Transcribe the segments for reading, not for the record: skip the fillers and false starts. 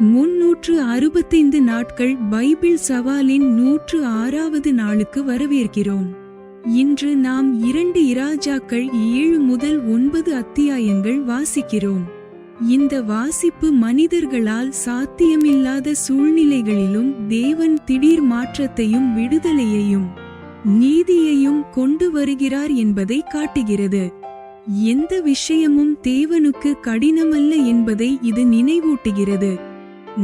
365 நாட்கள் பைபிள் சவாலின் 106வது நாளுக்கு வரவேற்கிறோம். இன்று நாம் 2 இராஜாக்கள் 7 முதல் 9 அத்தியாயங்கள் வாசிக்கிறோம். இந்த வாசிப்பு மனிதர்களால் சாத்தியமில்லாத சூழ்நிலைகளிலும் தேவன் திடீர் மாற்றத்தையும் விடுதலையையும் நீதியையும் கொண்டு வருகிறார் என்பதை காட்டுகிறது. எந்த விஷயமும் தேவனுக்கு கடினமல்ல என்பதை இது நினைவூட்டுகிறது.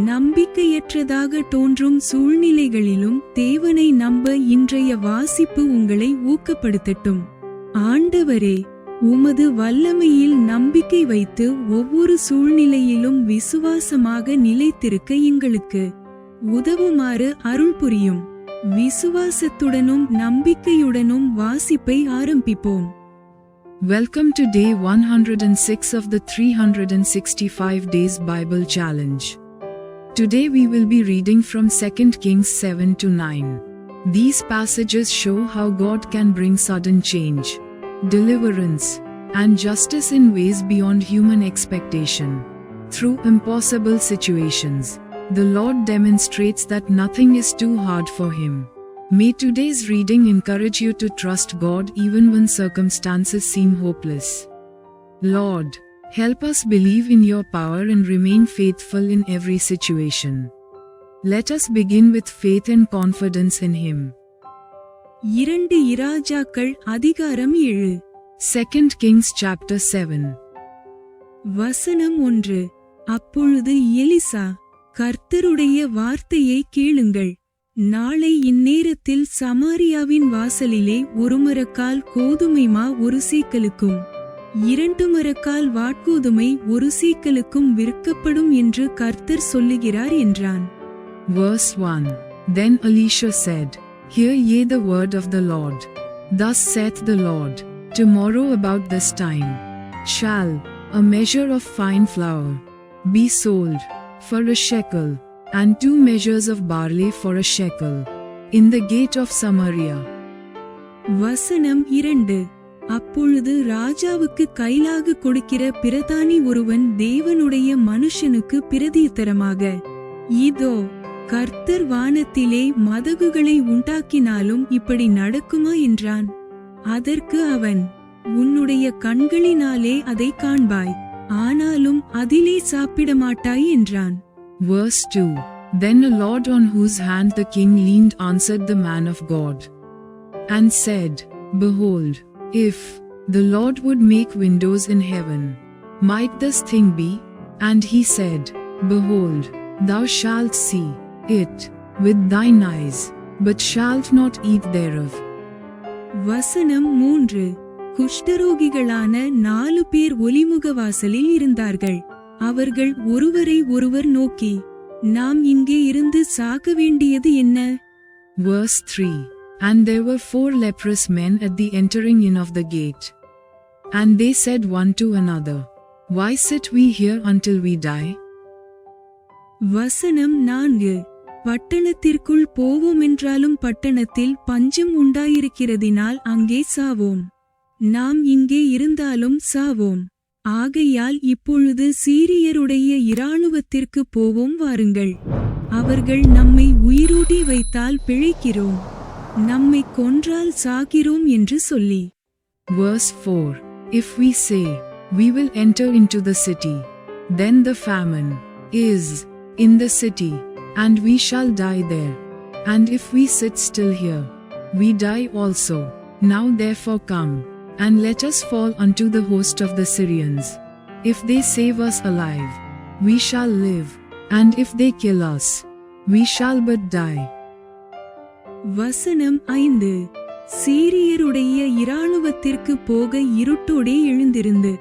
நம்பிக்கையற்றதாக தோன்றும் சூழ்நிலைகளிலும் தேவனை நம்ப இன்றைய வாசிப்பு உங்களை ஊக்கப்படுத்தட்டும். ஆண்டவரே, உமது வல்லமையில் நம்பிக்கை வைத்து ஒவ்வொரு சூழ்நிலையிலும் விசுவாசமாக நிலைத்திருக்க எங்களுக்கு உதவுமாறு அருள் புரியும். விசுவாசத்துடனும் நம்பிக்கையுடனும் வாசிப்பை ஆரம்பிப்போம். Welcome to day 106 of the 365 Days Bible Challenge. Today we will be reading from 2 Kings 7 to 9. These passages show how God can bring sudden change, deliverance, and justice in ways beyond human expectation. Through impossible situations, the Lord demonstrates that nothing is too hard for Him. May today's reading encourage you to trust God even when circumstances seem hopeless. Lord, help us believe in your power and remain faithful in every situation. Let us begin with faith and confidence in Him. 2 இராஜாக்கள் அதிகாரம் 7. 2 Kings chapter 7. வசனம் 1. அப்பொழுது Elisha, கர்த்தருடைய வார்த்தையை கேளுங்கள். நாளை இந்நேரத்தில் சமாரியாவின் வாசலிலே 1 மரக்கால் கோதுமை மா 1 சேக்கலுக்கும் 2 மரக்கால் வாட்கோதுமை 1 சேக்கலுக்கும் விற்கப்படும் என்று கர்த்தர் சொல்லுகிறார் என்றான். Verse 1. Then Elisha said, Hear ye the word of the Lord. Thus saith the Lord, Tomorrow about this time shall a measure of fine flour be sold for a shekel, and 2 measures of barley for a shekel, in the gate of Samaria. வசனம் 2. அப்பொழுது ராஜாவுக்கு கைலாகு கொடுக்கிற பிரதானி ஒருவன் தேவனுடைய மனுஷனுக்கு பிரதியுத்தரமாக, இதோ, கர்த்தர் வானத்திலே மதகுகளை உண்டாக்கினாலும் இப்படி நடக்குமா என்றான். அதற்கு அவன், உன்னுடைய கண்களினாலே அதை காண்பாய், ஆனாலும் அதிலே சாப்பிடமாட்டாய் என்றான். Verse 2. Then a lord on whose hand the king leaned answered the man of God, and said, Behold, if the Lord would make windows in heaven, might this thing be? And he said, Behold, thou shalt see it with thine eyes, but shalt not eat thereof. வசனம் 3. குஷ்டரோகிகளான 4 பேர் ஒலிமுக வாசலில் இருந்தார்கள். அவர்கள் ஒருவரை ஒருவர் நோக்கி, நாம் இங்கே இருந்து சாக வேண்டியது என்ன? Verse 3. And there were 4 leprous men at the entering in of the gate. And they said one to another, Why sit we here until we die? வசனம் 4. பட்டணத்திற்குள் போவோமென்றாலும் பட்டணத்தில் பஞ்சம் உண்டாயிருக்கிறதினால் அங்கே சாவோம். நாம் இங்கே இருந்தாலும் சாவோம். ஆகையால் இப்பொழுது சீரியருடைய இராணுவத்திற்கு போவோம் வாருங்கள். அவர்கள் நம்மை உயிரூட்டி வைத்தால் பிழைக்கிறோம், நம்மை கொன்றால் சாகிறோம் என்று சொல்லி. Verse 4. If we say, We will enter into the city, then the famine is in the city, and we shall die there. And if we sit still here, we die also. Now therefore come, and let us fall unto the host of the Syrians. If they save us alive, we shall live, and if they kill us, we shall but die. வசனம் 5. சீரியருடைய இராணுவத்திற்கு போக இருட்டோடே எழுந்திருந்து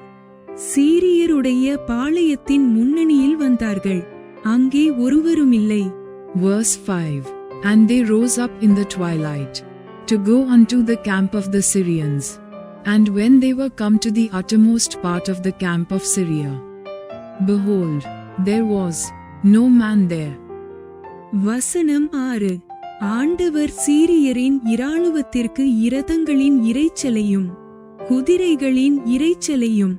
சீரியருடைய பாளையத்தின் முன்னணியில் வந்தார்கள். அங்கே ஒருவருமில்லை. Verse 5. And they rose up in the twilight to go unto the camp of the Syrians. And when they were come to the uttermost part of the camp of Syria, behold, there was no man there. வசனம் 6. ஆண்டவர் சீரியரின் இராணுவத்திற்கு இரதங்களின் இரைச்சலையும் குதிரைகளின் இரைச்சலையும்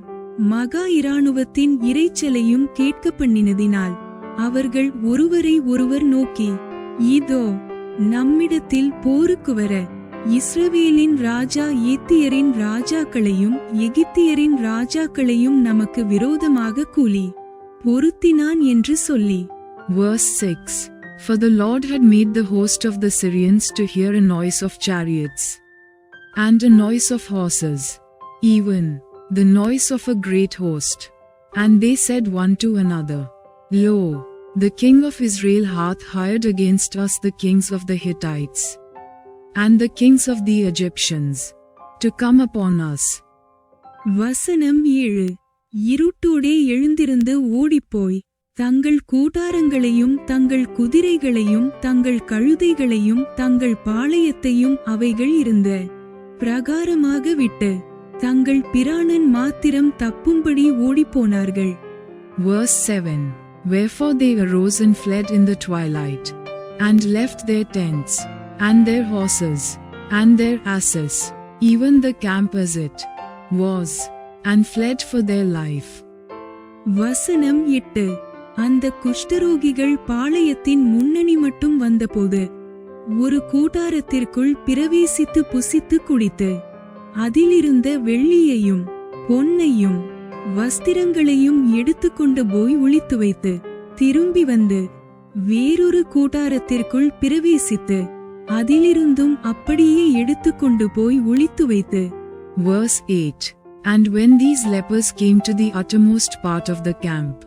மகா இராணுவத்தின் இரைச்சலையும் கேட்க பண்ணினதினால் அவர்கள் ஒருவரை ஒருவர் நோக்கி, இதோ நம்மிடத்தில் போருக்கு வர இஸ்ரவேலின் ராஜா ஏத்தியரின் ராஜாக்களையும் எகிப்தியரின் ராஜாக்களையும் நமக்கு விரோதமாக கூலி பொருத்தினான் என்று சொல்லி. Verse 6. For the Lord had made the host of the Syrians to hear a noise of chariots, and a noise of horses, even the noise of a great host. And they said one to another, Lo, the king of Israel hath hired against us the kings of the Hittites, and the kings of the Egyptians, to come upon us. வசனம் 7. இருட்டோடே எழுந்திருந்து ஓடிப்போய் தங்கள் கூடாரங்களையும் தங்கள் குதிரைகளையும் தங்கள் கழுதைகளையும் தங்கள் பாளையத்தையும் அவைகள் இருந்த பிரகாரமாக விட்டு தங்கள் பிராணன் மாத்திரம் தப்பும்படி ஓடிப்போனார்கள். Verse 7. Wherefore they arose and fled in the twilight, and left their tents, and their horses, and their asses, even the camp as it was, and fled for their life. வசனம் 8. அந்த குஷ்டரோகிகள் பாளையத்தின் முன்னணி மட்டும் வந்தபோது ஒரு கூடாரத்திற்குள் பிரவேசித்து புசித்து குடித்து அதிலிருந்த வெள்ளியையும் பொன்னையும் வஸ்திரங்களையும் எடுத்துக்கொண்டு போய் ஒளித்து வைத்து திரும்பி வந்து வேறொரு கூடாரத்திற்குள் பிரவேசித்து அதிலிருந்தும் அப்படியே எடுத்துக்கொண்டு போய் ஒளித்து வைத்து. Verse 8. And when these lepers came to the uttermost part of the camp,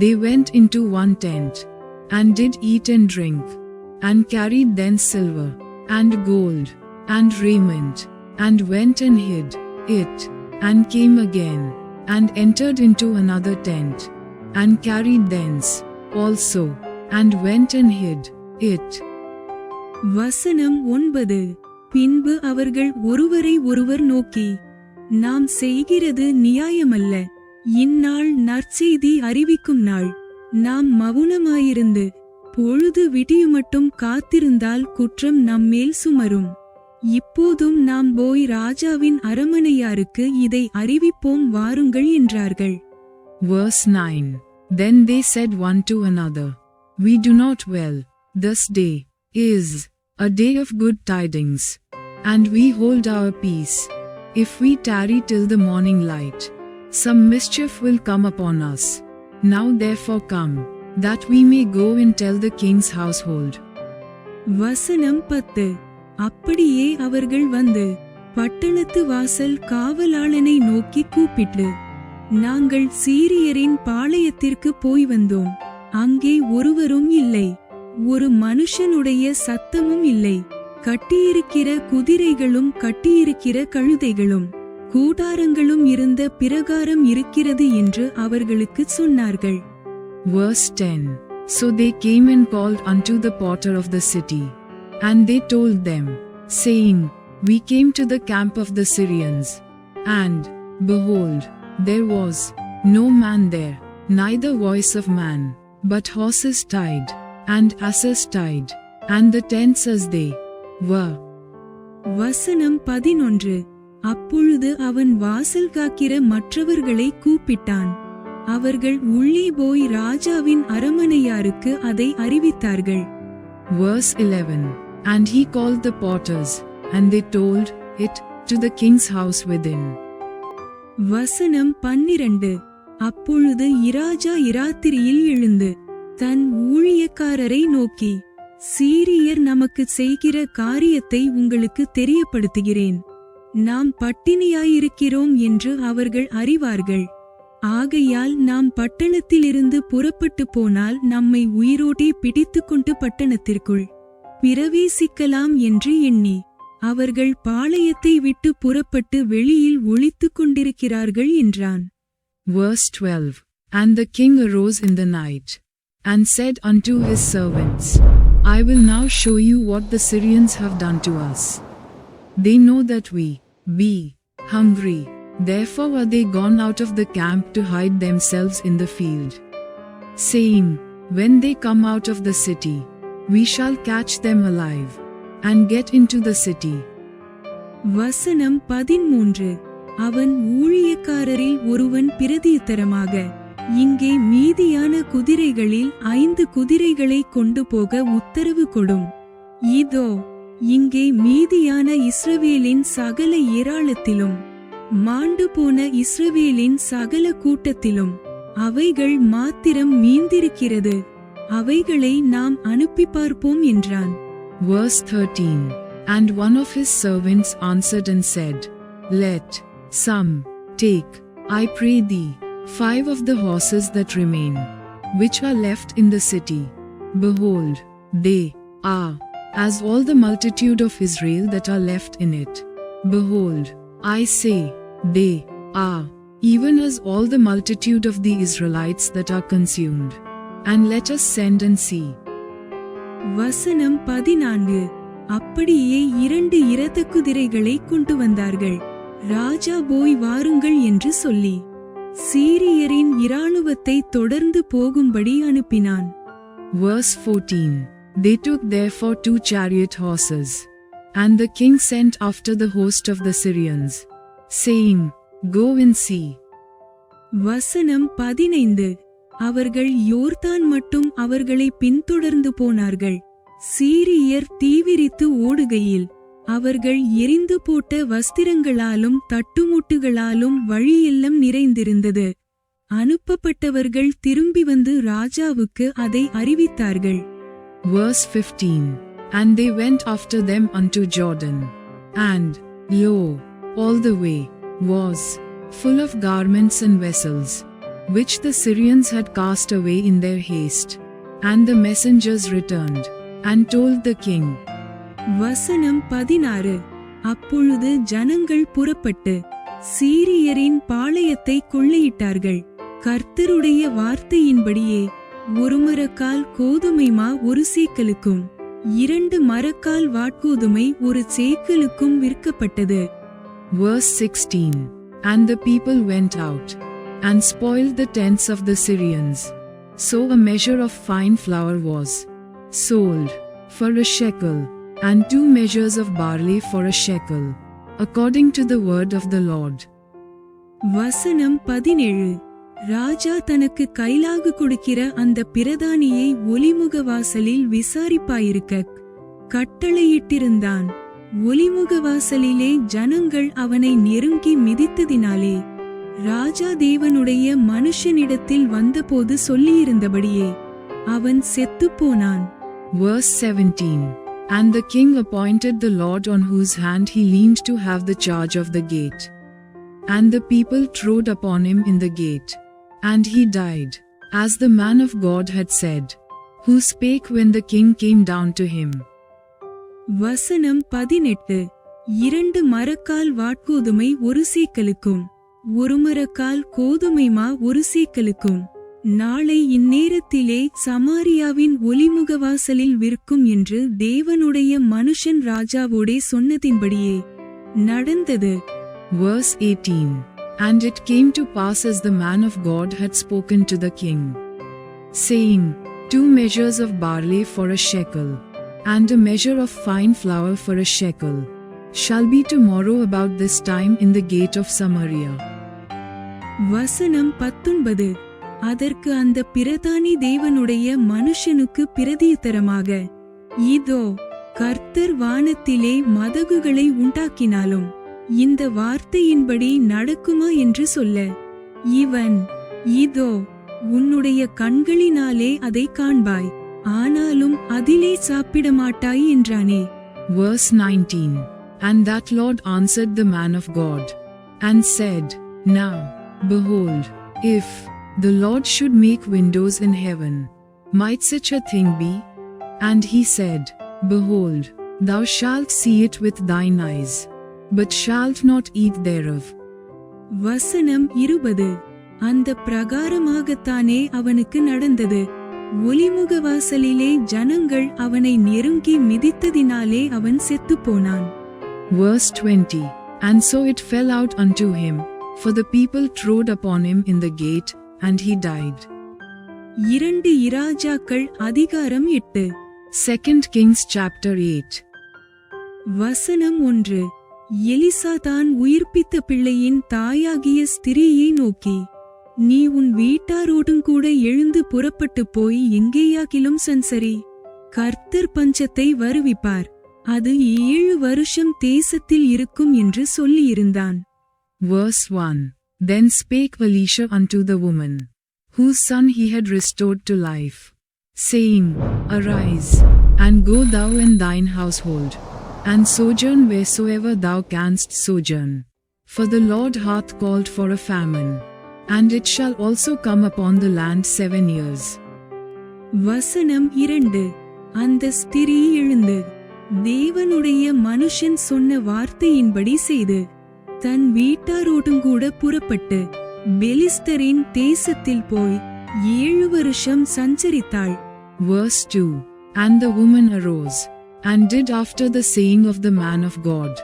they went into one tent, and did eat and drink, and carried thence silver, and gold, and raiment, and went and hid it, and came again, and entered into another tent, and carried thence also, and went and hid it. வசனம் 9. பின்பு அவர்கள் ஒருவரை ஒருவர் நோக்கி, நாம் செய்கிறது நியாயமல்ல. இந்நாள் நற்செய்தி அறிவிக்கும் நாள். நாம் மவுனமாயிருந்து பொழுது விடியுமட்டும் காத்திருந்தால் குற்றம் நம்மேல் சுமரும். இப்போதும் நாம் போய் ராஜாவின் அரமனையாருக்கு இதை அறிவிப்போம் வாருங்கள் என்றார்கள். Verse 9. Then they said one to another, We do not well. This day is a day of good tidings, and we hold our peace. If we tarry till the morning light, some mischief will come upon us. Now therefore come, that we may go and tell the king's household. வசனம் 10. அப்படியே அவர்கள் வந்து பட்டணத்து வாசல் காவலாளனை நோக்கி கூப்பிட்டு, நாங்கள் சீரியரின் பாளையத்திற்கு போய் வந்தோம். அங்கே ஒருவரும் இல்லை, ஒரு மனுஷனுடைய சத்தமும் இல்லை. கட்டியிருக்கிற குதிரைகளும் கட்டியிருக்கிற கழுதைகளும் கூடாரங்களும் இருந்த பிரகாரம் இருக்கிறது என்று அவர்களுக்கு சொன்னார்கள். Verse 10. So they came and called unto the porter of the city, and they told them, saying, We came to the camp of the Syrians, and, behold, there was no man there, neither voice of man, but horses tied, and asses tied, and the tents as they were. வசனம் 11. அப்பொழுது அவன் வாசல் காக்கிற மற்றவர்களை கூப்பிட்டான். அவர்கள் உள்ளே போய் ராஜாவின் அரமனையாருக்கு அதை அறிவித்தார்கள். Verse 11. And he called the porters, and they told it to the king's house within. வசனம் 12. அப்பொழுது இராஜா இராத்திரியில் எழுந்து தன் ஊழியக்காரரை நோக்கி, சீரியர் நமக்கு செய்கிற காரியத்தை உங்களுக்கு தெரியப்படுத்துகிறேன். நாம் பட்டினியாயிருக்கிறோம் என்று அவர்கள் அறிவார்கள். ஆகையால் நாம் பட்டணத்திலிருந்து புறப்பட்டு போனால் நம்மை உயிரோடே பிடித்துக்கொண்டு பட்டணத்திற்குள் பிரவேசிக்கலாம் என்று எண்ணி அவர்கள் பாளையத்தை விட்டு புறப்பட்டு வெளியில் ஒளித்துக் கொண்டிருக்கிறார்கள் என்றான். Verse 12. And the king arose in the night, and said unto his servants, I will now show you what the Syrians have done to us. They know that we be hungry, therefore are they gone out of the camp to hide themselves in the field, saying, When they come out of the city, we shall catch them alive, and get into the city. வசனம் 13. அவன் ஊழியக்காரரில் ஒருவன் பிரதியுத்தரமாக, இங்கே மீதியான குதிரைகளில் 5 குதிரைகளை கொண்டு போக உத்தரவு கொடும். இதோ இங்கே மீதியான இஸ்ரவேலின் சகல ஏராளத்திலும் மாண்டு போன இஸ்ரவேலின் சகல கூட்டத்திலும் அவைகள் மாத்திரம் மீந்திருக்கிறது. அவைகளை நாம் அனுப்பி பார்ப்போம் என்றான். Verse 13. And one of his servants answered and said, Let some take, I pray thee, 5 of the horses that remain, which are left in the city. Behold, they are as all the multitude of Israel that are left in it. Behold, I say, they are even as all the multitude of the Israelites that are consumed. And let us send and see. வசனம் 14. அப்படியே 2 இரத குதிரைகளை கொண்டு வந்தார்கள். ராஜா போய் வாருங்கள் என்று சொல்லி சீரியரின் இராணுவத்தை தொடர்ந்து போகும்படி அனுப்பினான். Verse 14. They took therefore 2 chariot horses. And the king sent after the host of the Syrians, saying, Go and see. வசனம் 15. அவர்கள் யோர்தான் மட்டும் அவர்களை பின்தொடர்ந்து போனார்கள். சீரியர் தீவிரித்து ஓடுகையில் அவர்கள் எரிந்து போட்ட வஸ்திரங்களாலும் தட்டுமுட்டுகளாலும் வழியெல்லாம் நிறைந்திருந்தது. அனுப்பப்பட்டவர்கள் திரும்பி வந்து ராஜாவுக்கு அதை அறிவித்தார்கள். Verse 15. And they went after them unto Jordan. And, lo, all the way was full of garments and vessels, which the Syrians had cast away in their haste. And the messengers returned, and told the king. வசனம் 16. அப்பொழுது ஜனங்கள் புறப்பட்டு சீரியரின் பாளையத்தை கொள்ளையிட்டார்கள். கர்த்தருடைய வார்த்தையின்படியே 1 மரக்கால் கோதுமை மா 1 சேக்கலுக்கும் 2 மரக்கால் வாட்கோதுமை 1 சேக்கலுக்கும் விற்கப்பட்டது. Verse 16. And the people went out, and spoiled the tents of the Syrians. So a measure of fine flour was sold for a shekel, and 2 measures of barley for a shekel, according to the word of the Lord. வசனம் 17. ராஜா தனக்கு கைலாகு கொடுக்கிற அந்த பிரதானியை ஒலிமுகவாசலில் விசாரிப்பாயிருக்க கட்டளையிட்டிருந்தான். ஒலிமுகவாசலிலே ஜனங்கள் அவனை நெருங்கி மிதித்ததினாலே ராஜா தேவனுடைய மனுஷனிடத்தில் வந்தபோது சொல்லியிருந்தபடியே அவன் செத்துப்போனான். Verse 17. And the king appointed the Lord on whose hand he leaned to have the charge of the gate. And the people trode upon him in the gate. And he died, as the man of God had said, who spake when the king came down to him. வசனம் 18. 2 மரக்கால் வாட்கோதுமை 1 சேக்கலுக்கும் 1 மரக்கால் கோதுமை மா 1 சேக்கலுக்கும் நாளை இந்நேரத்திலே சமாரியாவின் ஒலிமுகவாசலில் விற்கும் என்று தேவனுடைய மனுஷன் ராஜாவோடே சொன்னதின்படியே நடந்தது. Verse 18. And it came to pass as the man of God had spoken to the king, saying, 2 measures of barley for a shekel, and a measure of fine flour for a shekel, shall be tomorrow about this time in the gate of Samaria. வசனம் 19. அதற்கு அந்த பிரதானி தேவனுடைய மனுஷனுக்கு பிரதியுத்தரமாக, இதோ கர்த்தர் வானத்திலே மதகுகளை உண்டாக்கினாலும் இந்த வார்த்தையின்படி நடக்குமா என்று சொல்ல, இவன், இதோ உன்னுடைய கண்களினாலே அதை காண்பாய், ஆனாலும் அதிலே சாப்பிட மாட்டாய் என்றானே. Verse 19. And that Lord answered the man of God, and said, Now, behold, if the Lord should make windows in heaven, might such a thing be? And he said, Behold, thou shalt see it with thine eyes, but shalt not eat thereof. வசனம் 20. அந்த பிரகாரமாகத்தானே அவனுக்கு நடந்தது. ஒலிமுகவாசலிலே ஜனங்கள் அவனை நெருங்கி மிதித்ததினாலே அவன் செத்துப்போனான். Verse 20. And so it fell out unto him, for the people trode upon him in the gate, and he died. 2 இராஜாக்கள் அதிகாரம் 8. 2 Kings chapter 8. வசனம் 1. எலிசா தான் உயிர்ப்பித்த பிள்ளையின் தாயாகிய ஸ்திரீயை நோக்கி, நீ உன் வீட்டாரோடும் கூட எழுந்து புறப்பட்டு போய் எங்கேயாகிலும் சஞ்சரி. கர்த்தர் பஞ்சத்தை வருவிப்பார், அது 7 வருஷம் தேசத்தில் இருக்கும் என்று சொல்லியிருந்தான். Verse 1. Then spake Elisha unto the woman, whose son he had restored to life, saying, Arise, and go thou and thine household, and sojourn wheresoever thou canst sojourn. For the Lord hath called for a famine, and it shall also come upon the land 7 years. வசனம் 2. அந்த ஸ்திரீ எழுந்து தேவனுடைய மனுஷன் சொன்ன வார்த்தையின்படி செய்து தன் வீட்டாரோடும் கூட புறப்பட்டு பெலிஸ்தரின் தேசத்தில் போய் 7 வருஷம் சஞ்சரித்தாள். Verse 2. And the woman arose, and did after the saying of the man of God.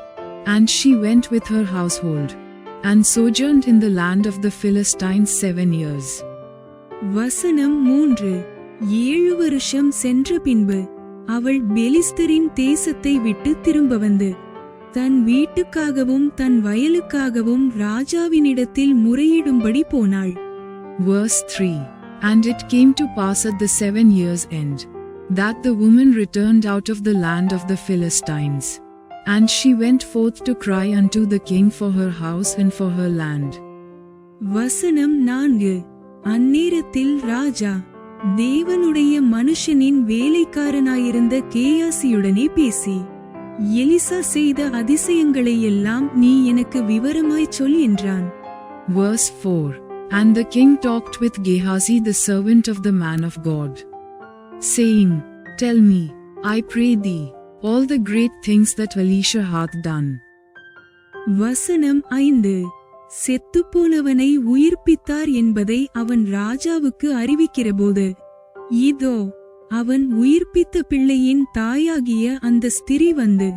And she went with her household, and sojourned in the land of the Philistines 7 years. வசனம் 3. 7 வருஷம் சென்ற பின்பு அவள் பெலிஸ்தரின் தேசத்தை விட்டு திரும்ப வந்து தன் வீட்டுக்காகவும் தன் வயலுக்காகவும் ராஜாவினிடத்தில் முறையிடும்படி போனாள். Verse 3. And it came to pass at the 7 years' end, that the woman returned out of the land of the Philistines. And she went forth to cry unto the king for her house and for her land. வசனம் 4. அந்நேரத்தில் ராஜா தேவனுடைய மனுஷனின் வேலைக்காரனாயிருந்த கேயாசியுடனே பேசி, Elisha செய்த அதிசயங்களை எல்லாம் நீ எனக்கு விவரமாய் சொல் என்றான். Verse 4. And the king talked with Gehazi the servant of the man of God, saying, Tell me, I pray thee, all the great things that Elisha hath done. வசனம் 5. செத்துப்போனவனை உயிர்ப்பித்தார் என்பதை அவன் ராஜாவுக்கு அறிவிக்கிறபோது, இதோ அவன் உயிர்ப்பித்த பிள்ளையின் தாயாகிய அந்த ஸ்திரீ வந்து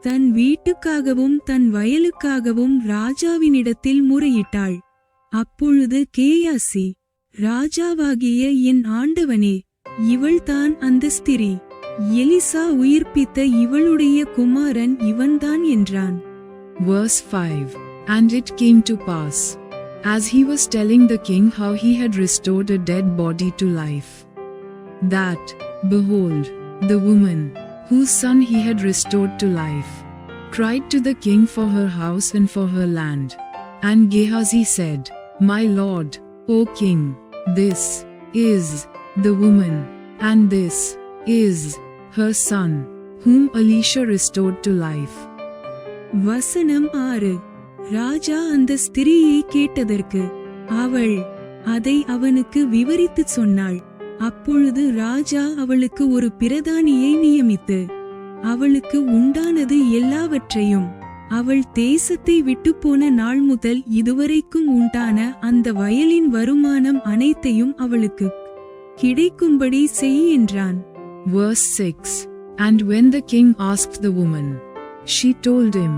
தன் வீட்டுக்காகவும் தன் வயலுக்காகவும் ராஜாவினிடத்தில் முறையிட்டாள். அப்பொழுது கேயாசி, ராஜாவாகிய என் ஆண்டவனே, இவள்தான் அந்த ஸ்திரீ, எலிசா உயிர்ப்பித்த இவளுடைய குமாரன் இவன்தான் என்றான். Verse 5. And it came to pass, as he was telling the king how he had restored a dead body to life, that, behold, the woman, whose son he had restored to life, cried to the king for her house and for her land. And Gehazi said, My lord, O king, this is the woman, and this is her son, whom Elisha restored to life. வசனம் 6. ராஜா அந்த ஸ்திரீயை கேட்டதற்கு அவள் அதை அவனுக்கு விவரித்துச் சொன்னாள். அப்பொழுது ராஜா அவளுக்கு ஒரு பிரதானியை நியமித்து அவளுக்கு உண்டானது எல்லாவற்றையும் அவள் தேசத்தை விட்டுப்போன நாள் முதல் இதுவரைக்கும் உண்டான அந்த வயலின் வருமானம் அனைத்தையும் அவளுக்கு கிடைக்கும்படி செய் என்றான். Verse 6. And when the king asked the woman, she told him.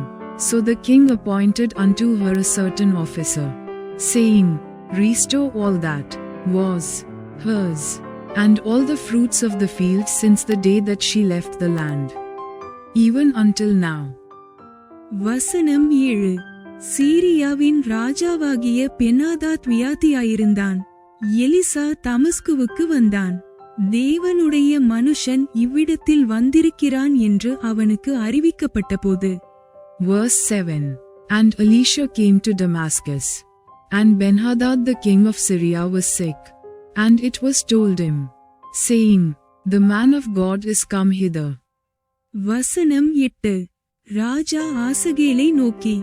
So the king appointed unto her a certain officer, saying, Restore all that was hers, and all the fruits of the field since the day that she left the land, even until now. வசனம் 7. சீரியாவின் ராஜாவாகிய Benhadad வியாதியாயிருந்தான். Elisha தமஸ்குவுக்கு வந்தான். தேவனுடைய மனுஷன் இவ்விடத்தில் வந்திருக்கிறான் என்று அவனுக்கு அறிவிக்கப்பட்டபோது. Verse 7. And Elisha came to Damascus, and Benhadad the king of Syria was sick, and it was told him, saying, The man of God is come hither. வசனம் 8. ராஜா ஆசகேலை நோக்கி,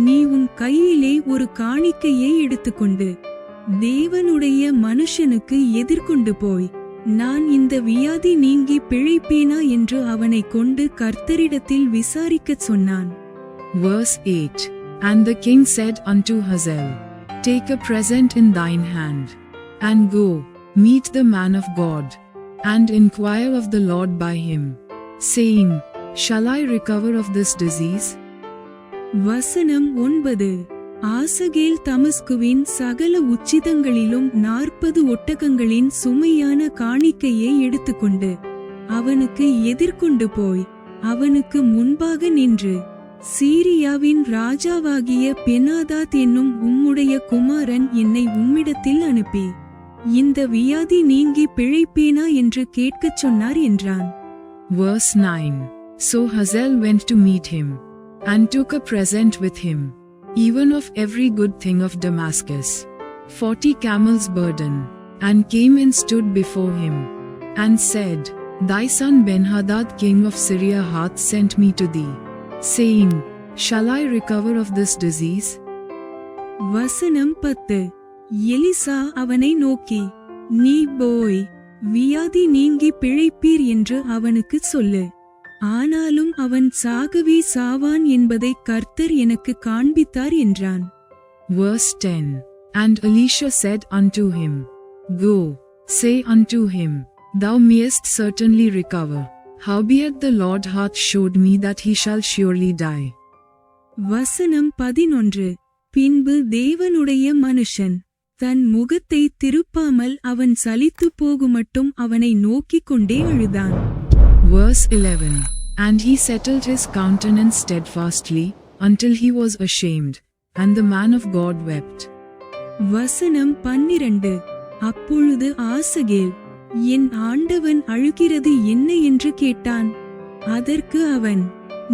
நீ உன் கையிலே ஒரு காணிக்கையை எடுத்துக்கொண்டு தேவனுடைய மனுஷனுக்கு எதிர்கொண்டு போய், நான் இந்த வியாதி நீங்கி பிழைப்பேனா என்று அவனை கொண்டு கர்த்தரிடத்தில் விசாரிக்கச் சொன்னான். Verse 8. And the king said unto Hazael, Take a present in thine hand, and go, meet the man of God, and inquire of the Lord by him, saying, Shall I recover of this disease? வசனம் 9. ஆசகேல் தமஸ்குவின் சகல உச்சிதங்களிலும் 40 ஒட்டகங்களின் சுமையான காணிக்கையை எடுத்துக்கொண்டு அவனுக்கு எதிர்கொண்டு போய் அவனுக்கு முன்பாக நின்று சீரியாவின் ராஜாவாகிய பெனாதாத் என்னும் உம்முடைய குமாரன் என்னை உம்மிடத்தில் அனுப்பி இந்த வியாதி நீங்கி பிழைப்பேனா என்று கேட்கச் சொன்னார் என்றான். Verse 9. So Hazael went to meet him, and took a present with him, even of every good thing of Damascus, 40 camels' burden, and came and stood before him, and said, Thy son Benhadad king of Syria hath sent me to thee, saying, Shall I recover of this disease? வசனம் 10. Elisha அவனை நோக்கி, நீ போய் வியாதி நீங்கி பிழைப்பீர் என்று அவனுக்கு சொல்லு. ஆனாலும் அவன் சாகவே சாவான் என்பதை கர்த்தர் எனக்கு காண்பித்தார் என்றான். Verse 10. And Elisha said unto him, Go, say unto him, Thou mayest certainly recover. Howbeit the Lord hath showed me that he shall surely die. வசனம் 11. பின்பு தேவனுடைய மனுஷன் தன் முகத்தை திருப்பாமல் அவன் சலித்து போகுமட்டும் அவனை நோக்கிக் கொண்டே அழுதான். Verse 11. And he settled his countenance steadfastly, until he was ashamed, and the man of God wept. வசனம் 12. அப்பொழுது ஆசகேல், என் ஆண்டவன் அழுகிறது என்ன என்று கேட்டான். அதற்கு அவன்,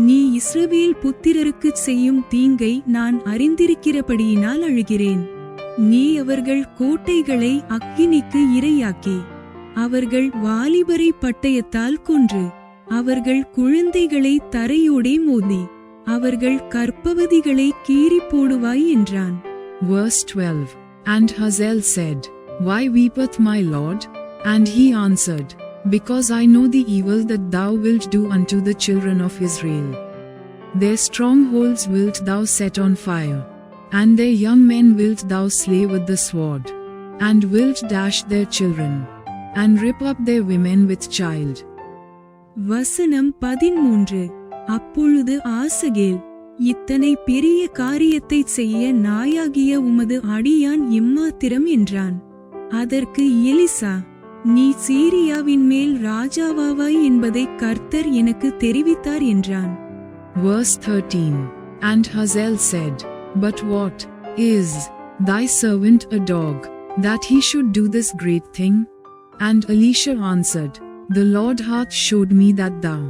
நீ இஸ்ரவேல் புத்திரருக்குச் செய்யும் தீங்கை நான் அறிந்திருக்கிறபடியினால் அழுகிறேன். நீ அவர்கள் கோட்டைகளை அக்கினிக்கு இரையாக்கி அவர்கள் வாலிபரை பட்டயத்தால் கொன்று அவர்கள் குழந்தைகளை தரையோடே மோதி அவர்கள் கர்ப்பவதிகளை கீறி போடுவாய் என்றான். Verse 12. And Hazael said, Why weepeth my Lord? And he answered, Because I know the evil that thou wilt do unto the children of Israel. Their strongholds wilt thou set on fire, and their young men wilt thou slay with the sword, and wilt dash their children, and rip up their women with child. வசனம் 13. அப்பொழுது ஆசகேல், இத்தனை பெரிய காரியத்தைச் செய்ய நாயாகிய உமது அடியான் எம்மாத்திரம் என்றான். அதற்கு எலிசா, நீ சீரியாவின் மேல் ராஜாவாவாய் என்பதை கர்த்தர் எனக்கு தெரிவித்தார் என்றான். Verse 13. And Hazael said, But what is thy servant a dog, that he should do this great thing? And Elisha answered, The Lord hath showed me that thou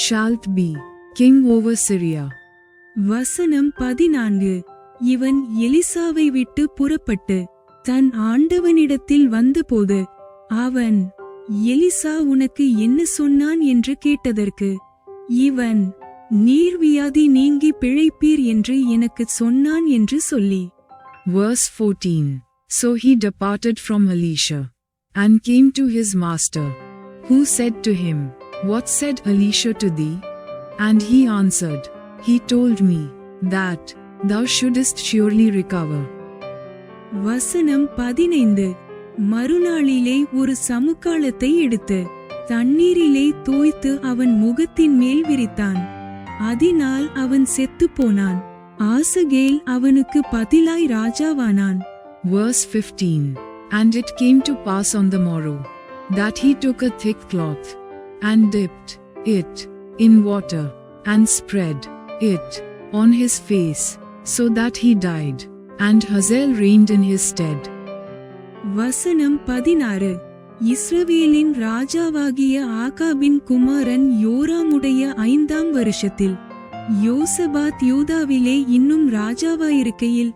shalt be king over Syria. வசனம் 14. இவன் எலிசாவை விட்டு புறப்பட்டு தன் ஆண்டவனிடத்தில் வந்தபோது அவன், Elisha உனக்கு என்ன சொன்னான் என்று கேட்டதற்கு இவன், நீர்வியாதி நீங்கி பிழைப்பீர் என்று எனக்குச் சொன்னான் என்று சொல்லி. Verse 14. So he departed from Elisha, and came to his master, who said to him, What said Elisha to thee? And he answered, He told me, that thou shouldest surely recover. வசனம் 15. மறுநாளிலே ஒரு சமுக்காளத்தை எடுத்து தண்ணீரிலே தோய்த்து அவன் முகத்தின் மேல் விரித்தான். அதனால் அவன் செத்துப்போனான். ஆசகேல் அவனுக்கு பதிலாய் ராஜாவானான். Verse 15. And it came to pass on the morrow, that he took a thick cloth, and dipped it in water, and spread it on his face, so that he died, and Hazael reigned in his stead. வசனம் 16. இஸ்ரவேலின் ராஜாவாகிய ஆகாபின் குமாரன் யோராமுடைய 5ஆம் வருஷத்தில் யோசபாத் யூதாவிலே இன்னும் ராஜாவாயிருக்கையில்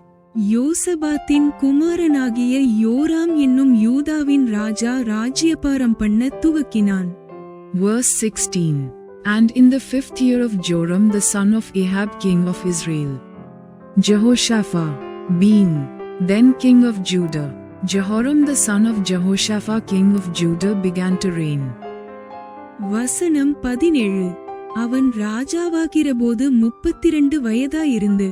யோசபாத்தின் குமாரனாகிய யோராம் என்னும் யூதாவின் ராஜா ராஜ்யபாரம் பண்ண துவக்கினான். Verse 16. And in the 5th year of Joram the son of Ahab king of Israel, Jehoshaphat being then king of Judah, Jehoram the son of Jehoshaphat king of Judah began to reign. வசனம் 17. அவன் ராஜாவாகிறபோது 32 வயதாயிருந்து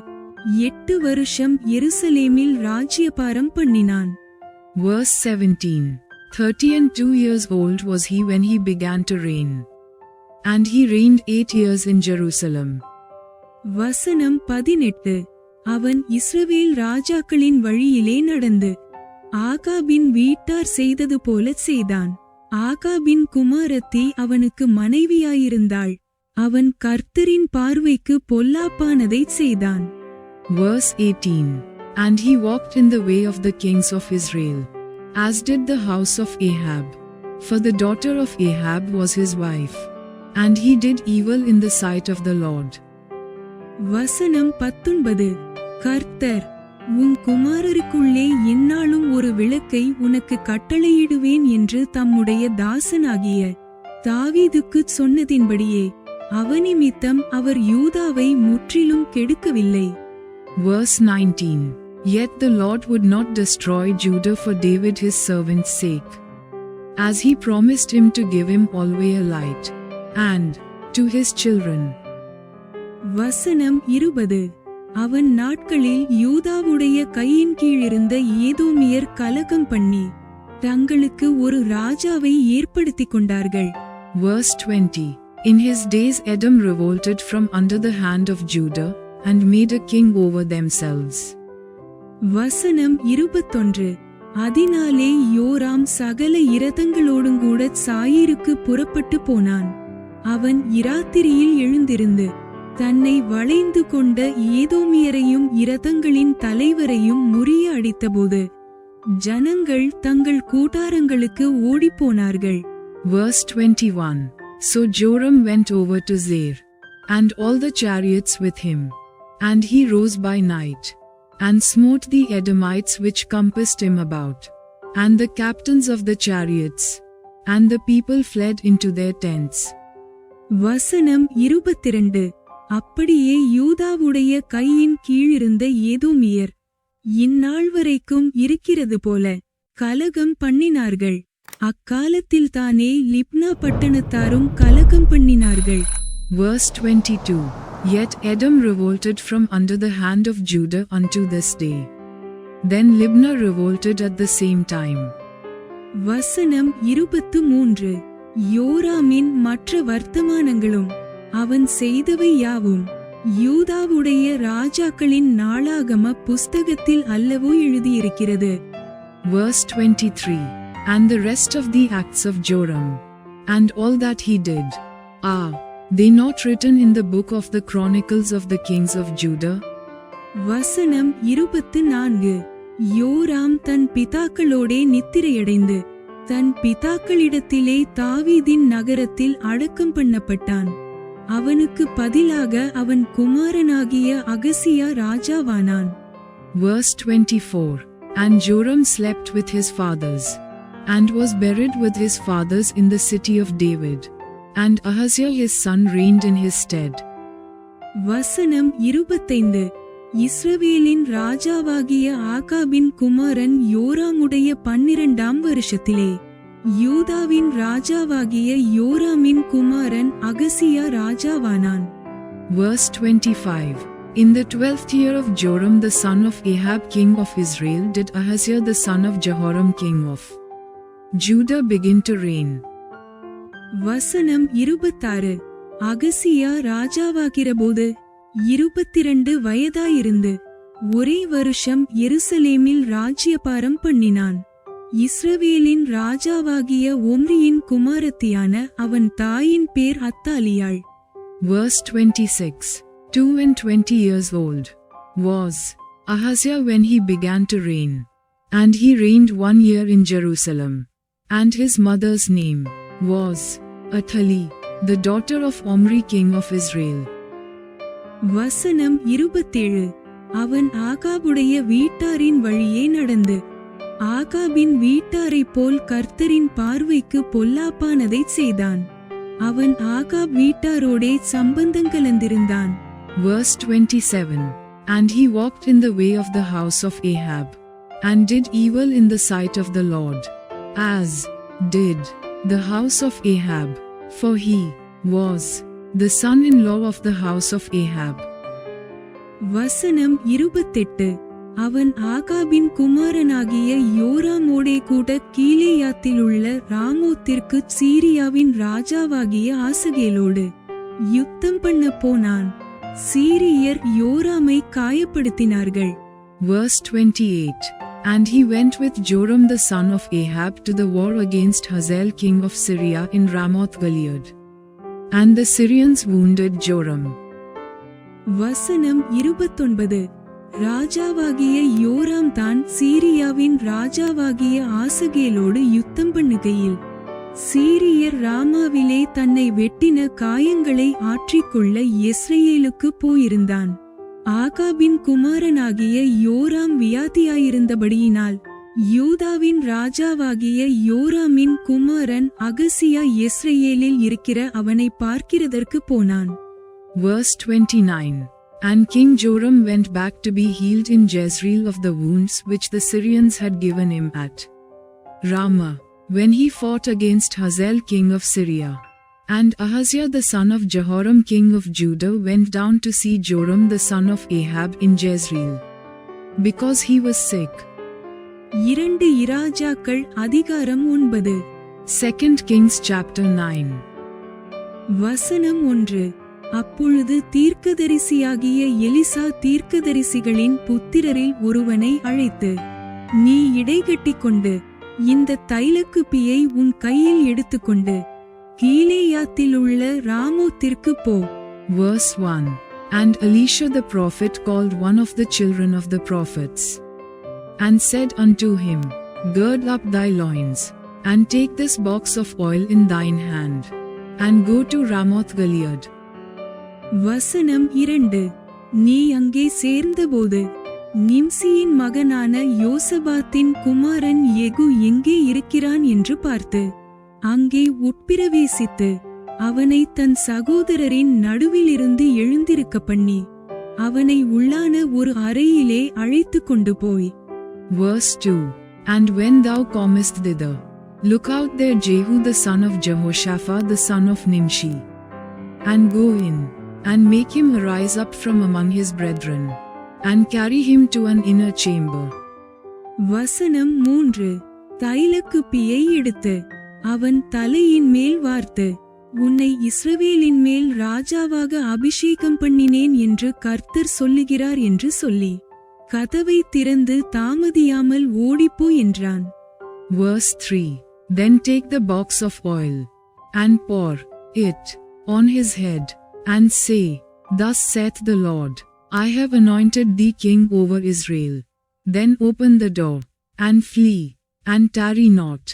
8 வருஷம் எருசலேமில் ராஜ்யபாரம் பண்ணினான். Verse 17. 32 years old was he when he began to reign, and he reigned 8 years in Jerusalem. வசனம் 18. அவன் இஸ்ரவேல் ராஜாக்களின் வழியிலே நடந்து ஆகாபின் வீட்டார் செய்தது போல செய்தான். ஆகாபின் குமாரத்தி அவனுக்கு மனைவியாயிருந்தாள். அவன் கர்த்தரின் பார்வைக்கு பொல்லாப்பானதைச் செய்தான். Verse 18. And he walked in the way of the kings of Israel, as did the house of Ahab. For the daughter of Ahab was his wife. And he did evil in the sight of the Lord. வசனம் 19. கர்த்தர், உன் குமாரருக்குள்ளே எந்நாளும் ஒரு விளக்கை உனக்கு கட்டளையிடுவேன் என்று தம்முடைய தாசனாகிய தாவீதுக்குச் சொன்னதின்படியே அவனிமித்தம் அவர் யூதாவை முற்றிலும் கெடுக்கவில்லை. Verse 19. Yet the Lord would not destroy Judah for David his servant's sake, as he promised him to give him always a light, and to his children. வசனம் 20. அவன் நாட்களில் யூதாவுடைய கையின் கீழிருந்த ஏதோமியர் கலகம் பண்ணி தங்களுக்கு ஒரு ராஜாவை ஏற்படுத்திக் கொண்டார்கள். Verse 20. In his days Edom revolted from under the hand of Judah, and made a king over themselves. வசனம் 21. அதனாலே யோராம் சகல இரதங்களோடுங்கூட சாயீருக்கு புறப்பட்டு போனான். அவன் இராத்திரியில் எழுந்திருந்து தன்னை வளைந்து கொண்ட ஏதோமியரையும் இரதங்களின் தலைவரையும் முறிய அடித்தபோது ஜனங்கள் தங்கள் கூடாரங்களுக்கு ஓடிப்போனார்கள். Verse 21. So Joram went over to Zair, and all the chariots with him, and he rose by night, and smote the Edomites which compassed him about, and the captains of the chariots, and the people fled into their tents. வசனம் 22. அப்படியே யூதாவுடைய கையின் கீழிருந்த ஏதோமியர் இந்நாள் வரைக்கும் இருக்கிறது போல கலகம் பண்ணினார்கள். அக்காலத்தில் தானே லிப்னா பட்டணத்தாரும் கலகம் பண்ணினார்கள். Verse 22. Yet Edom revolted from under the hand of Judah unto this day. Then Libnah revolted at the same time. வசனம் 23. யோராமின் மற்ற வர்த்தமானங்களும் அவன் செய்தவை யாவும் யூதாவுடைய ராஜாக்களின் நாளாகம புஸ்தகத்தில் அல்லவோ எழுதியிருக்கிறது. Verse 23. And the rest of the acts of Joram, and all that he did, are they not written in the book of the chronicles of the kings of Judah? வசனம் 24. யோராம் தன் பிதாக்களோடே நித்திரையடைந்து தன் பிதாக்களிடத்திலே தாவீதின் நகரத்தில் அடக்கம் பண்ணப்பட்டான். அவனுக்கு பதிலாக அவன் குமாரனாகிய அகசியா ராஜாவானான். Verse 24. And Joram slept with his fathers, and was buried with his fathers in the city of David, and Ahaziah his son reigned in his stead. வசனம் 25. இஸ்ரவேலின் ராஜாவாகிய ஆகாபின் குமாரன் யோராமுடைய 12ஆம் வருஷத்திலே யூதாவின் ராஜாவாகிய யோராமின் குமாரன் அகசியா ராஜாவானான். Verse 25. In the 12th year of Joram the son of Ahab king of Israel did Ahaziah the son of Jehoram king of Judah begin to reign. வசனம் 26. அகசியா ராஜாவாகிறபோது 22 வயதாயிருந்து ஒரே வருஷம் எருசலேமில் ராஜ்யபாரம் பண்ணினான். இஸ்ரவேலின் ராஜாவாகிய ஒம்ரியின் குமாரத்தியான அவன் தாயின் பேர் அத்தாலியாள். Verse 26. 22 years old was Ahaziah when he began to reign, and he reigned 1 year in Jerusalem, and his mother's name was Athaliah, the daughter of Omri king of Israel. வசனம் 27. அவன் ஆகாபுடைய வீட்டாரின் வழியே நடந்து ஆகாபின் வீட்டாரைப் போல் கர்த்தரின் பார்வைக்கு பொல்லாப்பானதைச் செய்தான். அவன் Ahab வீட்டாரோடே சம்பந்தங்கலந்திருந்தான். Verse 27. And he walked in the way of the house of Ahab, and did evil in the sight of the Lord, as did the house of Ahab, for he was the son-in-law of the house of Ahab. வசனம் 28. அவன் ஆகாபின் குமாரனாகிய யோராமோடே கூட கீலேயாத்திலுள்ள ராமோத்திற்கு சீரியாவின் ராஜாவாகிய ஆசகேலோடு யுத்தம் பண்ண போனான். சீரியர் யோராமை காயப்படுத்தினார்கள். Verse 28. And he went with Joram the son of Ahab to the war against Hazael king of Syria in Ramoth Gilead. And the Syrians wounded Joram. வசனம் 29. ராஜாவாகிய யோராம் தான் சீரியாவின் ராஜாவாகிய ஆசகேலோடு யுத்தம் பண்ணுகையில் சீரியர் ராமாவிலே தன்னை வெட்டின காயங்களை ஆற்றிக்கொள்ள யெஸ்ரயேலுக்கு போயிருந்தான். ஆகாபின் குமாரனாகிய யோராம் வியாதியாயிருந்தபடியினால் யூதாவின் ராஜாவாகிய யோராமின் குமாரன் அகசியா யெஸ்ரயேலில் இருக்கிற அவனை பார்க்கிறதற்கு போனான். Verse 29. And King Joram went back to be healed in Jezreel of the wounds which the Syrians had given him at Ramah, when he fought against Hazael king of Syria. And Ahaziah the son of Jehoram king of Judah went down to see Joram the son of Ahab in Jezreel, because he was sick. 2 இராஜாக்கள் அதிகாரம் 9. 2 Kings chapter 9. வசனம் 1. அப்பொழுது தீர்க்கதரிசியாகிய Elisha தீர்க்கதரிசிகளின் புத்திரரில் ஒருவனை அழைத்து, நீ இடைகட்டிக்கொண்டு இந்த தைலக்குப்பியை உன் கையில் எடுத்துக்கொண்டு கீலேயாத்திலுள்ள ராமோத்திற்கு போ. Verse 1. And Elisha the prophet called one of the children of the prophets, and said unto him, Gird up thy loins, and take this box of oil in thine hand, and go to Ramoth Gilead. வசனம் 2. நீ அங்கே சேர்ந்தபோது நிம்சியின் மகனான யோசபாத்தின் குமாரன் யெகு எங்கே இருக்கிறான் என்று பார்த்து அங்கே உட்பிரவேசித்து அவனை தன் சகோதரரின் நடுவிலிருந்து எழுந்திருக்க பண்ணி அவனை உள்ளான ஒரு அறையிலே அழைத்து கொண்டு போய். Verse 2. And when thou comest thither, look out there Jehu the son of Jehoshaphat the son of Nimshi, and go in, and make him arise up from among his brethren, and carry him to an inner chamber. வசனம் 3. தைலக்குப்பியை எடுத்து அவன் தலையின் மேல் வார்த்து, உன்னை இஸ்ரவேலின் மேல் ராஜாவாக அபிஷேகம் பண்ணினேன் என்று கர்த்தர் சொல்லுகிறார் என்று சொல்லி கதவை திறந்து தாமதியாமல் ஓடிப்போ என்றான். Verse 3. Then take the box of oil, and pour it on his head, and say, Thus saith the Lord, I have anointed thee king over Israel. Then open the door, and flee, and tarry not.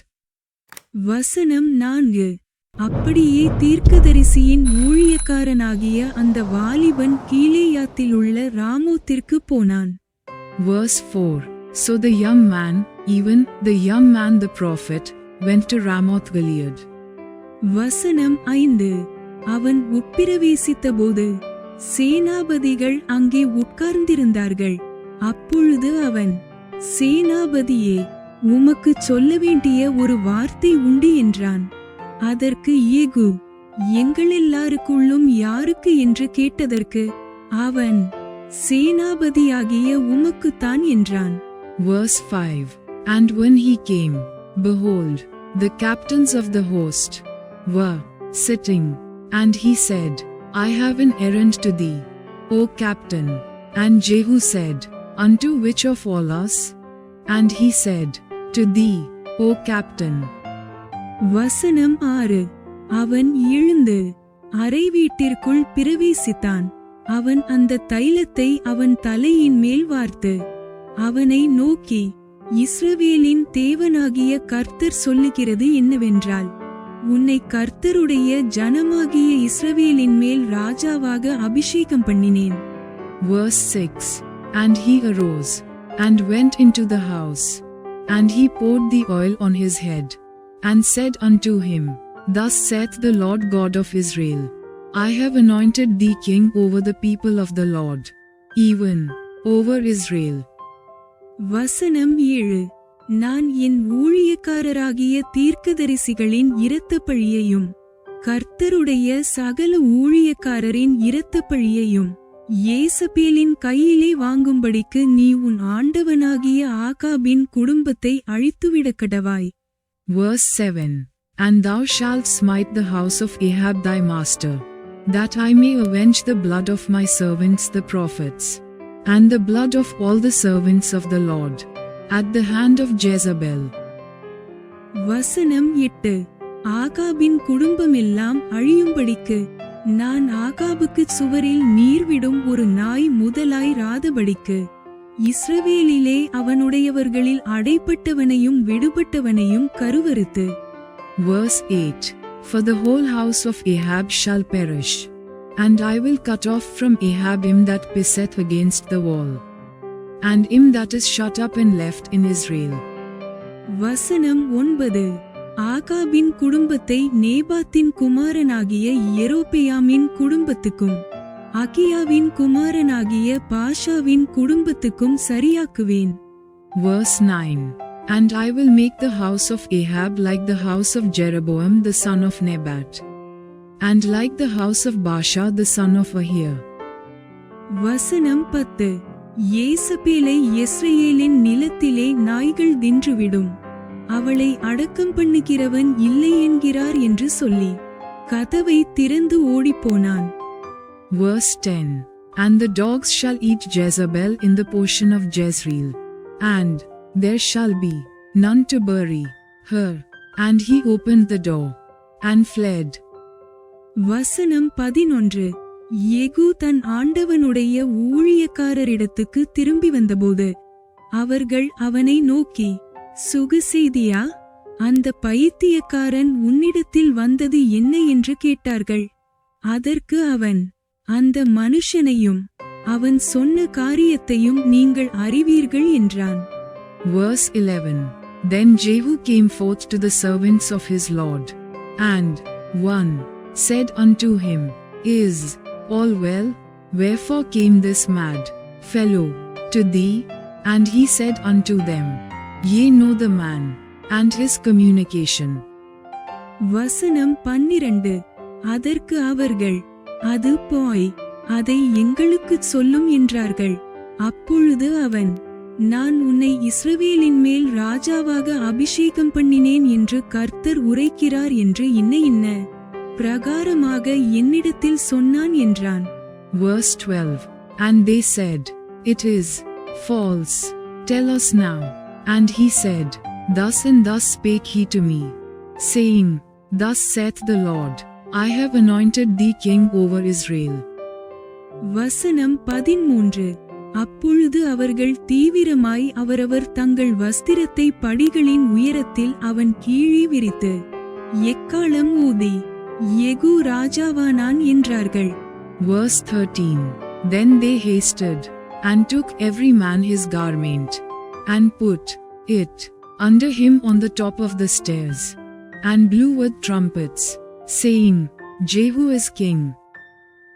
வசனம் 4. அப்படியே தீர்க்கதரிசியின் ஊழியக்காரனாகிய அந்த வாலிபன் கீலேயாத்திலுள்ள ராமோத்திற்கு போனான். Verse 4. So the young man, even the young man the prophet, went to Ramoth Gilead. வசனம் 5. அவன் உட்பிரவேசித்தபோது சேனாபதிகள் அங்கே உட்கார்ந்திருந்தார்கள். அப்பொழுது அவன், சேனாபதியே, உமக்கு சொல்ல வேண்டிய ஒரு வார்த்தை உண்டு என்றான். அதற்கு யெகு, எங்களெல்லாருக்குள்ளும் யாருக்கு என்று கேட்டதற்கு அவன், சேனாபதியாகிய உமக்குத்தான் என்றான். Verse 5. And when he came, behold, the captains of the host were sitting, and he said, I have an errand to thee, O captain. And Jehu said, Unto which of all us? And he said, To thee, O captain. வசனம் 6. அவன் எழுந்து அறை வீட்டிற்குள் பிரவேசித்தான். அவன் அந்த தைலத்தை அவன் தலையின் மேல் வார்த்து அவனை நோக்கி, இஸ்ரவேலின் தேவனாகிய கர்த்தர் சொல்லுகிறது என்னவென்றால், உன்னை கர்த்தருடைய ஜனமாகிய இஸ்ரவேலின் மேல் ராஜாவாக அபிஷேகம் பண்ணினேன். Verse 6. And he arose, and went into the house, and he poured the oil on his head, and said unto him, Thus saith the Lord God of Israel, I have anointed thee king over the people of the Lord, even over Israel. வசனம் 7. நான் என் ஊழியக்காரராகிய தீர்க்கதரிசிகளின் இரத்தப்பழியையும் கர்த்தருடைய சகல ஊழியக்காரரின் இரத்தப்பழியையும் யேசபேலின் கையிலே வாங்கும்படிக்கு நீ உன் ஆண்டவனாகிய ஆகாபின் குடும்பத்தை அழித்துவிடக்கடவாய். Verse 7. And thou shalt smite the house of Ahab thy master, that I may avenge the blood of my servants the prophets, and the blood of all the servants of the Lord, at the hand of Jezebel. வசனம் 8. ஆகாபின் குடும்பமெல்லாம் அழியும்படிக்கு நான் ஆகாபுக்குச் சுவரில் நீர்விடும் ஒரு நாய் முதலாய் ராதபடிக்கு இஸ்ரவேலிலே அவனுடையவர்களில் அடைப்பட்டவனையும் விடுபட்டவனையும் கருவறுத்து. Verse 8 For the whole house of Ahab shall perish, and I will cut off from Ahab him that pisseth against the wall, and him that is shut up and left in Israel. வசனம் 9 ஆகாபின் குடும்பத்தை நேபாத்தின் குமாரனாகிய யெரொபெயாமின் குடும்பத்துக்கும் அகியாவின் குமாரனாகிய பாஷாவின் குடும்பத்துக்கும் சரியாக்குவேன். Verse 9 And I will make the house of Ahab like the house of Jeroboam the son of Nebat, and like the house of Baasha the son of Ahia. வசனம் 10 யேசபேலை யெஸ்ரயேலின் நிலத்திலே நாய்கள் தின்றுவிடும், அவளை அடக்கம் பண்ணுகிறவன் இல்லை என்கிறார் என்று சொல்லி கதவை திறந்து ஓடிப்போனான். Verse 10 And the dogs shall eat Jezebel in the portion of Jezreel, and there shall be none to bury her. And he opened the door and fled. வசனம் 11 யெகூ தன் ஆண்டவனுடைய ஊழியக்காரரிடத்துக்கு திரும்பி வந்தபோது அவர்கள் அவனை நோக்கி, சுகசெய்தியா? அந்த பைத்தியக்காரன் உன்னிடத்தில் வந்தது என்ன என்று கேட்டார்கள். அதற்கு அவன், அந்த மனுஷனையும் அவன் சொன்ன காரியத்தையும் நீங்கள் அறிவீர்கள் என்றான். Verse 11 Then Jehu came forth to the servants of his Lord, and one said unto him, Is all well? Wherefore came this mad fellow to thee? And he said unto them, Ye know the man, and his communication. வசனம் 12 அதற்கு அவர்கள், அது போய் அதை எங்களுக்குச் சொல்லும் என்றார்கள். அப்பொழுது அவன், நான் உன்னை இஸ்ரவேலின் மேல் ராஜாவாக அபிஷேகம் பண்ணினேன் என்று கர்த்தர் உரைக்கிறார் என்று இன்ன பிரகாரமாக என்னிடத்தில் சொன்னான் என்றான். Verse 12 And they said, It is false. Tell us now. And he said, Thus and thus spake he to me, saying, Thus saith the Lord, I have anointed thee king over Israel. வசனம் 13 அப்பொழுது அவர்கள் தீவிரமாய் அவரவர் தங்கள் வஸ்திரத்தை படிகளின் உயரத்தில் அவன் கீழே விரித்து எக்காளம் ஊதி யெகூ ராஜாவானான் என்றார்கள். Verse 13 Then they hasted, and took every man his garment, and put it under him on the top of the stairs, and blew with trumpets, saying, Jehu is king.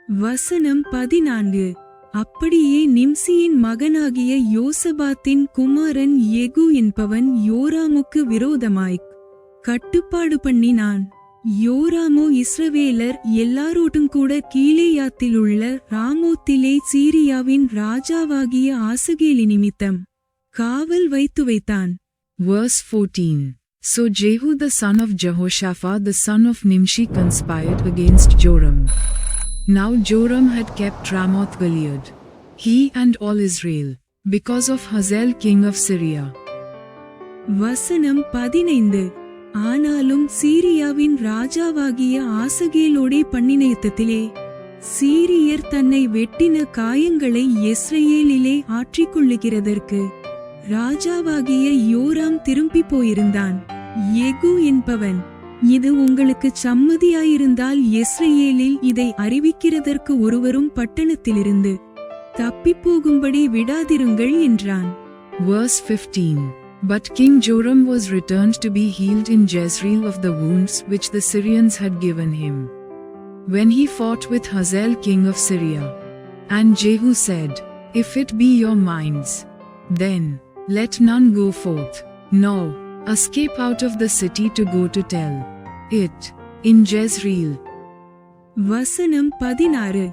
வசனம் 14 அப்படியே நிம்சியின் மகனாகிய யோசபாத்தின் குமாரன் யெகூ என்பவன் யோராமுக்கு விரோதமாய்க் கட்டுப்பாடு பண்ணினான். யோராமோ இஸ்ரவேலர் எல்லாரோடும் கூட கீலேயாத்திலுள்ள ராமோத்திலே சீரியாவின் ராஜாவாகிய ஆசகேலி நிமித்தம் காவல் வைத்தான். Verse 14 So Jehu the son of Jehoshaphat the son of Nimshi conspired against Joram. Now Joram had kept Ramoth Gilead, he and all Israel, because of Hazael king of Syria. வசனம் 15 ஆனாலும் சீரியாவின் ராஜாவாகிய ஆசகேலோடே பண்ணின யுத்தத்திலே சீரியர் தன்னை வெட்டின காயங்களை யெஸ்ரயேலிலே ஆற்றிக்கொள்ளுகிறதற்கு ராஜாவாகிய யோராம் திரும்பி போயிருந்தான். யெகூ என்பவன், இது உங்களுக்கு சம்மதியாயிருந்தால் யெஸ்ரயேலில் இதை அறிவிக்கிறதற்கு ஒருவரும் பட்டணத்திலிருந்து தப்பிப்போகும்படி விடாதிருங்கள் என்றான். Verse 15 But King Joram was returned to be healed in Jezreel of the wounds which the Syrians had given him, when he fought with Hazael king of Syria. And Jehu said, If it be your minds, then let none go forth, nor escape out of the city to go to tell it in Jezreel. வசனம் 16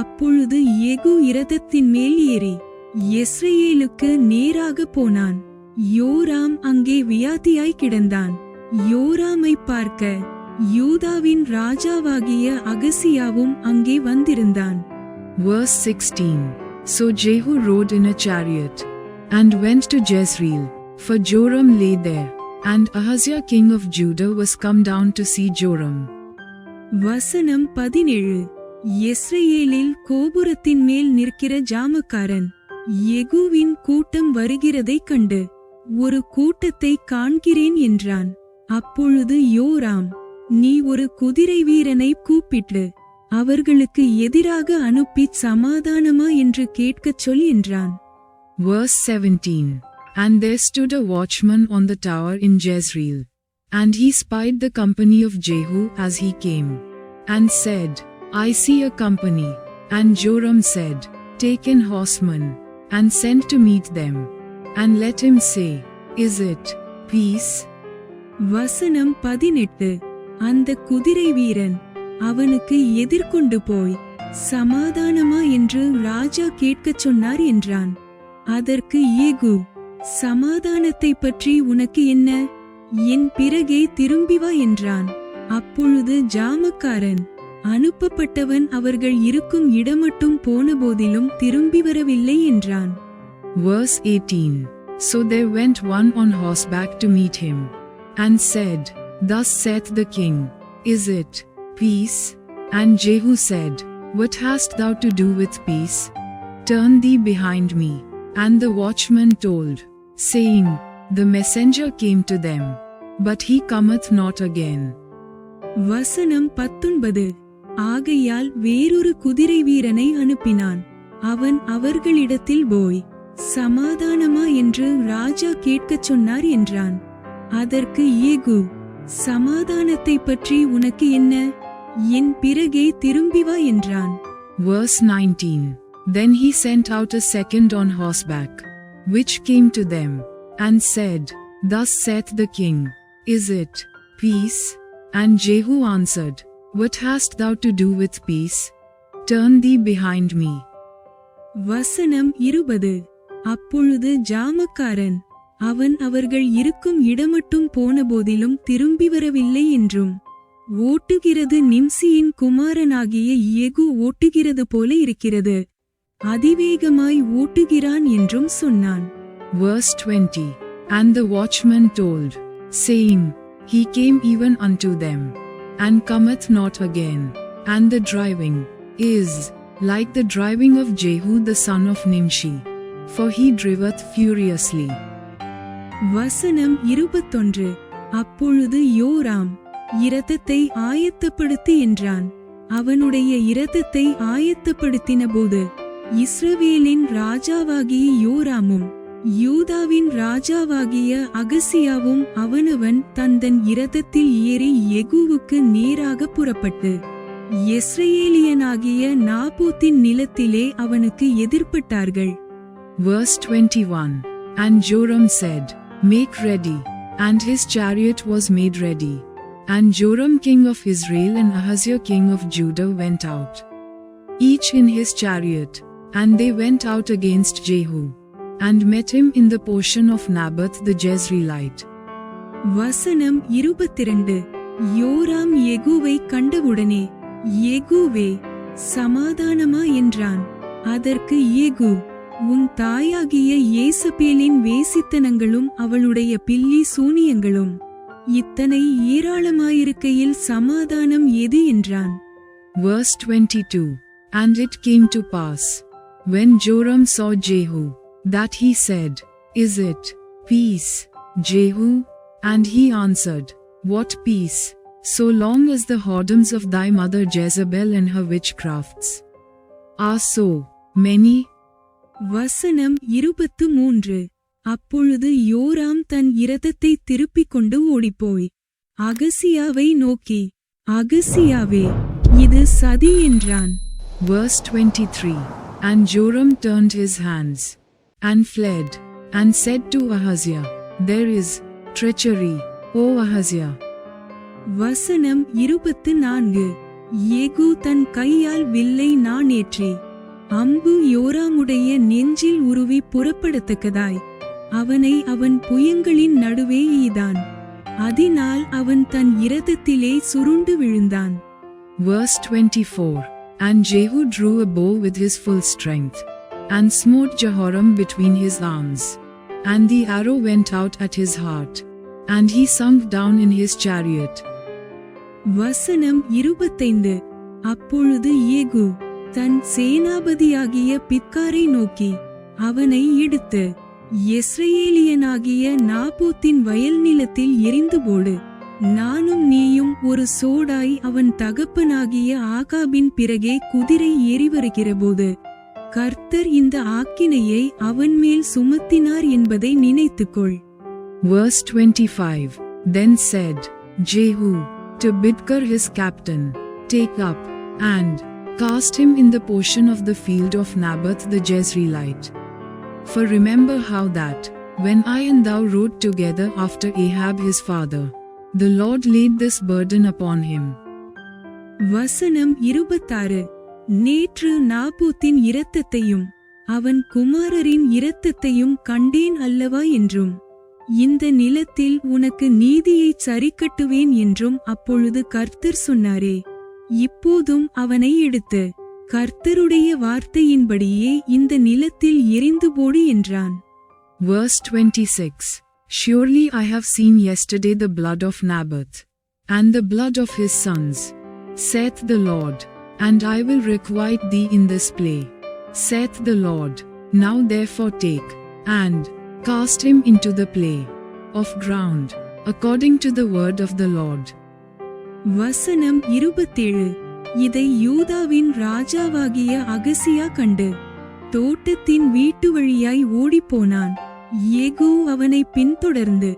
அப்பொழுது யெகூ இரதத்தின் மேல் ஏறி யெஸ்ரயேலுக்கு நேராக போனான். யோராம் அங்கே வியாதியாய் கிடந்தான். யோராமை பார்க்க யூதாவின் ராஜாவாகிய அகசியாவும் அங்கே வந்திருந்தான். Verse 16 So Jehu rode in a chariot, and went to Jezreel, for Joram lay there, And Ahaziah king of Judah was come down to see Joram. வசனம் 17. யெஸ்ரயேலில் கோபுரத்தின் மேல் நிற்கிற ஜாமக்காரன் யெகூவின் கூட்டம் வருகிறதைக் கண்டு, ஒரு கூட்டத்தை காண்கிறேன் என்றான். அப்பொழுது யோராம், நீ ஒரு குதிரை வீரனை கூப்பிட்டு அவர்களுக்கு எதிராக அனுப்பிச் சமாதானமா என்று கேட்கச் சொல் என்றான். Verse 17. And there stood a watchman on the tower in Jezreel. And he spied the company of Jehu as he came, and said, I see a company. And Joram said, Take an horseman, and send to meet them, and let him say, Is it peace? வசனம் 18. அந்த குதிரை வீரன் அவனுக்கு எதிர்கொண்டு போய், சமாதானமா என்று ராஜா கேட்கச் சொன்னார் என்றான். அதற்கு யேகூ, சமாதானத்தை பற்றி உனக்கு என்ன? என் பிறகே திரும்பி வா என்றான். அப்பொழுது ஜாமக்காரன், அனுப்பப்பட்டவன் அவர்கள் இருக்கும் இடமட்டும் போனபோதிலும் திரும்பி வரவில்லை என்றான். Verse 18. So there went one on horseback to meet him, and said, Thus saith the king, Is it peace? And Jehu said, What hast thou to do with peace? Turn thee behind me. And the watchman told, saying, The messenger came to them, but he cometh not again. வசனம் 19. ஆகையால் வேறொரு குதிரை வீரனை அனுப்பினான். அவன் அவர்களிடத்தில் போய், சமாதானமா என்று ராஜா கேட்கச் சொன்னார் என்றான். அதற்கு யேகூ, சமாதானத்தை பற்றி உனக்கு என்ன? என் பிறகே திரும்பி வா என்றான். Verse 19. Then he sent out a second on horseback, which came to them, and said, Thus saith the king, Is it peace? And Jehu answered, What hast thou to do with peace? Turn thee behind me. வசனம் 20. அப்பொழுது ஜாமக்காரன், அவன் அவர்கள் இருக்கும் இடமட்டும் போனபோதிலும் திரும்பி வரவில்லை என்றும், ஓட்டுகிறது நிம்சியின் குமாரனாகிய யெகூ ஓட்டுகிறது போல இருக்கிறது, அதிவேகமாய் ஓட்டுகிறான் என்றும் சொன்னான். Verse 20. And the watchman told, saying, He came even unto them, and cometh not again. And the driving is like the driving of Jehu the son of Nimshi, for he driveth furiously. வசனம் 21. அப்பொழுது யோராம், இரதத்தை ஆயத்தப்படுத்து என்றான். அவனுடைய இரதத்தை ஆயத்தப்படுத்தின போது, இஸ்ரவேலின் ராஜாவாகிய யோராமும் யூதாவின் ராஜாவாகிய அகசியாவும் அவனவன் தந்தன் இரதத்தில் ஏறி யெகூவுக்கு நேராக புறப்பட்டு, யெஸ்ரயேலியனாகிய நாபோத்தின் நிலத்திலே அவனுக்கு எதிர்ப்பட்டார்கள். Verse 21. And Joram said, Make ready. And his chariot was made ready. And Joram king of Israel and Ahaziah king of Judah went out, each in his chariot, and they went out against Jehu, and met him in the portion of Naboth the Jezreelite. வசனம் 22. யோராம் யெகூவை கண்டவுடனே, யெகூவே, சமாதானமா என்றான். அதற்கு யெகூ, உன் தாயாகிய யேசபேலின் வேசித்தனங்களும் அவளுடைய பில்லி சூனியங்களும் இத்தனை ஏராளமாயிருக்கையில் சமாதானம் எது என்றான். Verse 22. And it came to pass, when Joram saw Jehu, that he said, Is it peace, Jehu? And he answered, What peace, so long as the whoredoms of thy mother Jezebel and her witchcrafts are so many? வசனம் 23. அப்பொழுது யோராம் தன் இரதத்தை திருப்பிக் கொண்டு ஓடிப்போய், அகசியாவை நோக்கி, அகசியாவே, இது சதி என்றான். Verse 23. And Joram turned his hands, and fled, and said to Ahaziah, There is treachery, O Ahaziah. வசனம் 24. யெகூ தன் கையால் வில்லை நாணேற்றி, அம்பு யோராமுடைய நெஞ்சில் உருவி புறப்படத்தக்கதாய் அவனை அவன் புயங்களின் நடுவே ஈதான். அதனால் அவன் தன் இரதத்திலே சுருண்டு விழுந்தான். Verse 24. And Jehu drew a bow with his full strength, and smote Jehoram between his arms, and the arrow went out at his heart, and he sunk down in his chariot. வசனம் 25. அப்பொழுது ஏகு தன் சேனாபதியாகிய பித்காரை நோக்கி அவனை எடுத்து யெஸ்ரயேலியனாகிய நாபோத்தின் வயல் நிலத்தில் எறிந்து போடு, நானும் நீயும் ஒரு சோடாய் அவன் தகப்பனாகிய ஆகாபின் பிறகே குதிரை ஏறி வருகிறபோது கர்த்தர் இந்த ஆக்கினையை அவன் மேல் சுமத்தினார் என்பதை நினைத்துக்கொள். Verse 25. Then said Jehu to Bidkar his captain, Take up, and cast him in the portion of the field of Naboth the Jezreelite. For remember how that, when I and thou rode together after Ahab his father, the Lord laid this burden upon him. வசனம் 26. நேற்று நாபோத்தின் இரத்தத்தையும் அவன் குமாரரின் இரத்தத்தையும் கண்டேன் அல்லவா என்றும், இந்த நிலத்தில் உனக்கு நீதியைச் சரிக்கட்டுவேன் என்றும் அப்பொழுது கர்த்தர் சொன்னாரே, இப்போதும் அவனை எடுத்து கர்த்தருடைய வார்த்தையின்படியே இந்த நிலத்தில் எறிந்து போடு என்றான். Verse 26. Surely I have seen yesterday the blood of Naboth, and the blood of his sons, saith the Lord, and I will requite thee in this play, saith the Lord. Now therefore take, and cast him into the play of ground, according to the word of the Lord. வசனம் 27. இதை யூதாவின் ராஜாவாகிய அகசியா கண்டு தோட்டத்தின் வீட்டு வழியாய் ஓடிப்போனான். ஏகு அவனை பின்தொடர்ந்து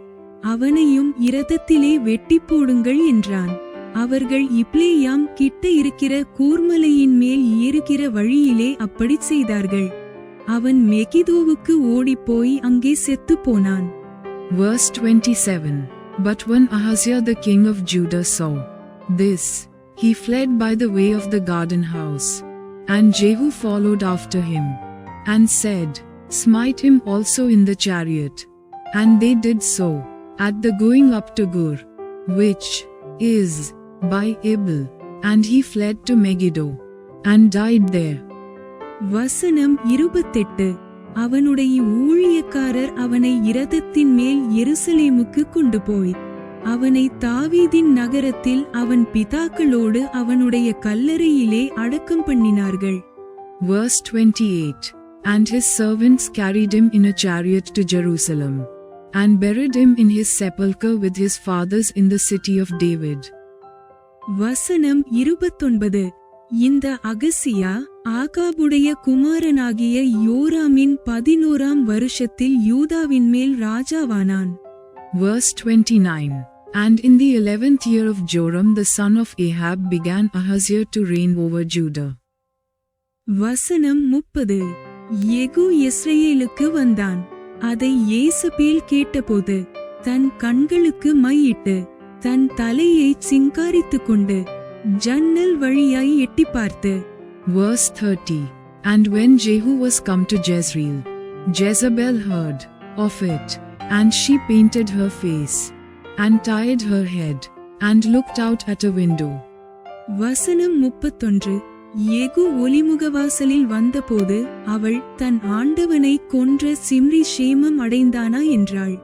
அவனையும் இரதத்திலே வெட்டி போடுங்கள் என்றான். அவர்கள் இப்லேயாம் கிட்ட இருக்கிற கூர்மலையின் மேல் ஏறுகிற வழியிலே அப்படி செய்தார்கள். அவன் மெகிதோவுக்கு ஓடிப்போய் அங்கே செத்துப் போனான். Verse 27. But when Ahaziah the king of Judah saw this, he fled by the way of the garden house, and Jehu followed after him, and said, Smite him also in the chariot. And they did so, at the going up to Gur, which is by Abel, and he fled to Megiddo, and died there. வசனம் 28. அவனுடைய ஊழியக்காரர் அவனை இரதத்தின் மேல் எருசலேமுக்கு கொண்டு போய் அவனை தாவீதின் நகரத்தில் அவன் பிதாக்களோடு அவனுடைய கல்லறையிலே அடக்கம் பண்ணினார்கள். Verse 28. And his servants carried him in a chariot to Jerusalem, and buried him in his sepulchre with his fathers in the city of David. வசனம் 29. இந்த அகசியா ஆகாபுடைய குமாரனாகிய யோராமின் 11ஆம் வருஷத்தில் யூதாவின் மேல் ராஜாவானான். Verse 29. And in the 11th year of Joram the son of Ahab began Ahaziah to reign over Judah. வசனம் 30. யெகூ இஸ்ரவேலுக்கு வந்தான். அதை யேசபேல் கேட்டபோது தன் கண்களுக்கு மையிட்டு தன் தலையை சிங்காரித்துக் கொண்டு ஜன்னல் வழியாய் எட்டி பார்த்து. Verse 30. And when Jehu was come to Jezreel, Jezebel heard of it, and she painted her face, and tied her head, and looked out at a window. வசனம் 31. யெகூ ஒலிமுகவாசலில் வந்தபோது அவள் தன் ஆண்டவனை கொன்ற சிம்ரி சேமம் அடைந்தானா என்றாள்.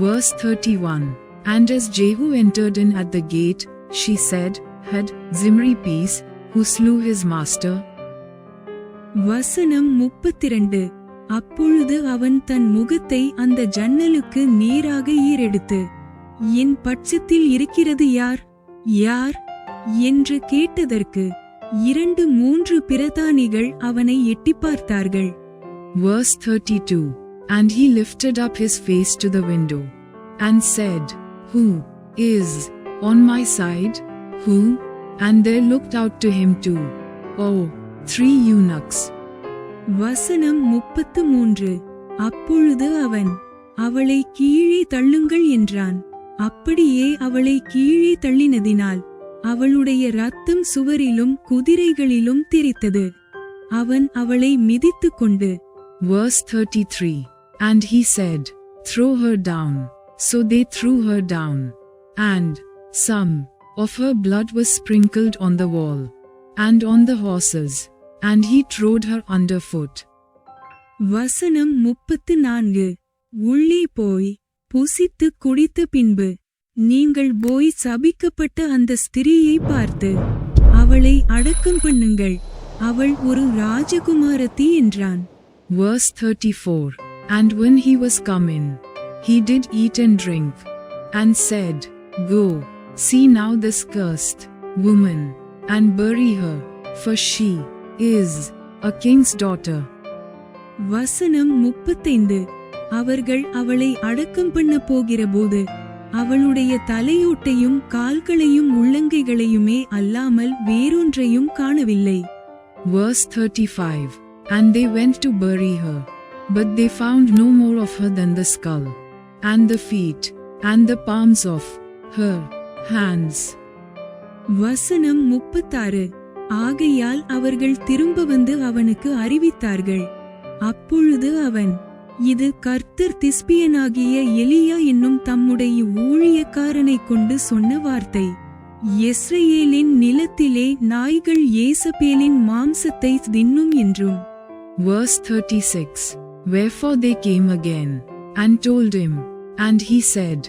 Verse 31. And as Jehu entered in at the gate, she said, Had Zimri peace, who slew his master? வசனம் 32. அப்பொழுது அவன் தன் முகத்தை அந்த ஜன்னலுக்கு நேராக ஏறெடுத்து, என் பட்சத்தில் இருக்கிறது யார் யார் என்று கேட்டதற்கு 2-3 பிரதானிகள் அவனை எட்டி பார்த்தார்கள். Verse 32. And he lifted up his face to the window, and said, Who is on my side? Who? And there looked out to him 3 eunuchs. வசனம் 33. அப்பொழுது அவன், அவளை கீழே தள்ளுங்கள் என்றான். அப்படியே அவளை கீழே தள்ளினதினால் அவளுடைய இரத்தம் சுவரிலும் குதிரைகளிலும் தெரித்தது. அவன் அவளை மிதித்துக் கொண்டு. Verse 33. And he said, Throw her down. So they threw her down, and some of her blood was sprinkled on the wall, and on the horses, and he trod her underfoot. வசனம் 34. உள்ளே போய் புசித்து குடித்த பின்பு நீங்கள் போய் சபிக்கப்பட்ட அந்த ஸ்திரீயை பார்த்து அவளை அடக்கம் பண்ணுங்கள், அவள் ஒரு ராஜகுமாரத்தி என்றான். Verse 34. And when he was come in, he did eat and drink, and said, Go, see now this cursed woman, and bury her, for she is a king's daughter. வசனம் 35. அவர்கள் அவளை அடக்கம் பண்ண போகிறபோது அவளுடைய தலையோட்டையும் கால்களையும் உள்ளங்கைகளையுமே அல்லாமல் வேறொன்றையும் காணவில்லை. Verse 35. And they went to bury her, but they found no more of her than the skull, and the feet, and the palms of her hands. வசனம் 36. ஆகையால் அவர்கள் திரும்ப வந்து அவனுக்கு அறிவித்தார்கள். அப்பொழுது அவன், இது கர்த்தர் திஸ்பியனாகிய எலியா என்னும் தம்முடைய ஊழியக்காரனைக் கொண்டு சொன்ன வார்த்தை. யெஸ்ரயேலின் நிலத்திலே நாய்கள் யேசபேலின் மாம்சத்தை தின்னும் என்றும். Verse 36. Wherefore they came again, and told him, and he said,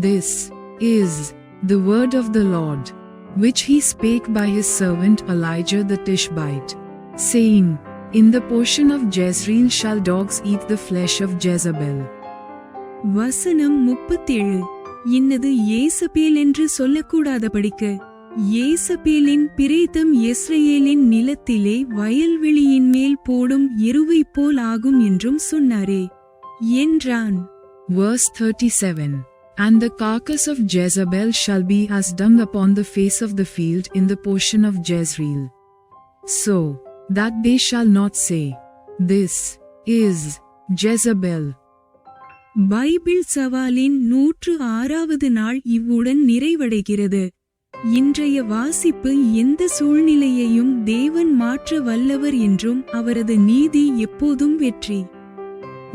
This is the word of the Lord, which he spake by his servant Elijah the Tishbite, saying, In the portion of Jezreel shall dogs eat the flesh of Jezebel. வசனம் 37. இன்னது யேசபேல் என்று சொல்லக்கூடாதபடிக்கு யேசபேலின் பிரேதம் யெஸ்ரயேலின் நிலத்திலே வயல்வெளியின் மேல் போடும் எருவைப் போல் ஆகும் என்றும் சொன்னாரே என்றான். Verse 37. And the carcass of Jezebel shall be as dung upon the face of the field in the portion of Jezreel, so that they shall not say, This is Jezebel. Bible சவாலின் 106வது நாள் இவ்வுடன் நிறைவடைகிறது. இன்றைய வாசிப்பு எந்த சூழ்நிலையையும் தேவன் மாற்ற வல்லவர் என்றும் அவரது நீதி எப்போதும் வெற்றி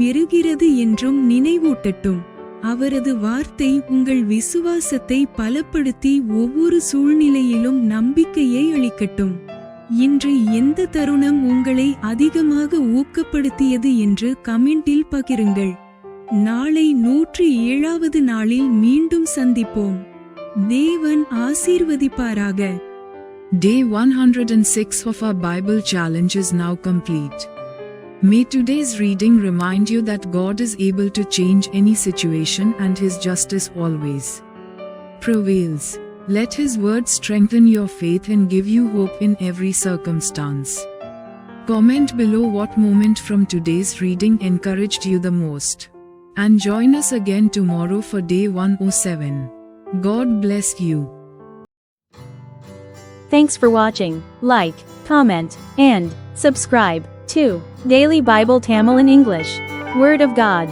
பெறுகிறது என்றும் நினைவூட்டட்டும். அவரது வார்த்தை உங்கள் விசுவாசத்தை பலப்படுத்தி ஒவ்வொரு சூழ்நிலையிலும் நம்பிக்கையை அளிக்கட்டும். இன்று எந்த தருணம் உங்களை அதிகமாக ஊக்கப்படுத்தியது என்று கமெண்டில் பகிருங்கள். நாளை 107வது நாளில் மீண்டும் சந்திப்போம். தேவன் ஆசீர்வதிப்பாராக. Day 106 of our Bible challenge is now complete. May today's reading remind you that God is able to change any situation and His justice always prevails. Let His word strengthen your faith and give you hope in every circumstance. Comment below what moment from today's reading encouraged you the most. And join us again tomorrow for day 107. God bless you. Thanks for watching. Like, comment, and subscribe to Daily Bible Tamil in English. Word of God.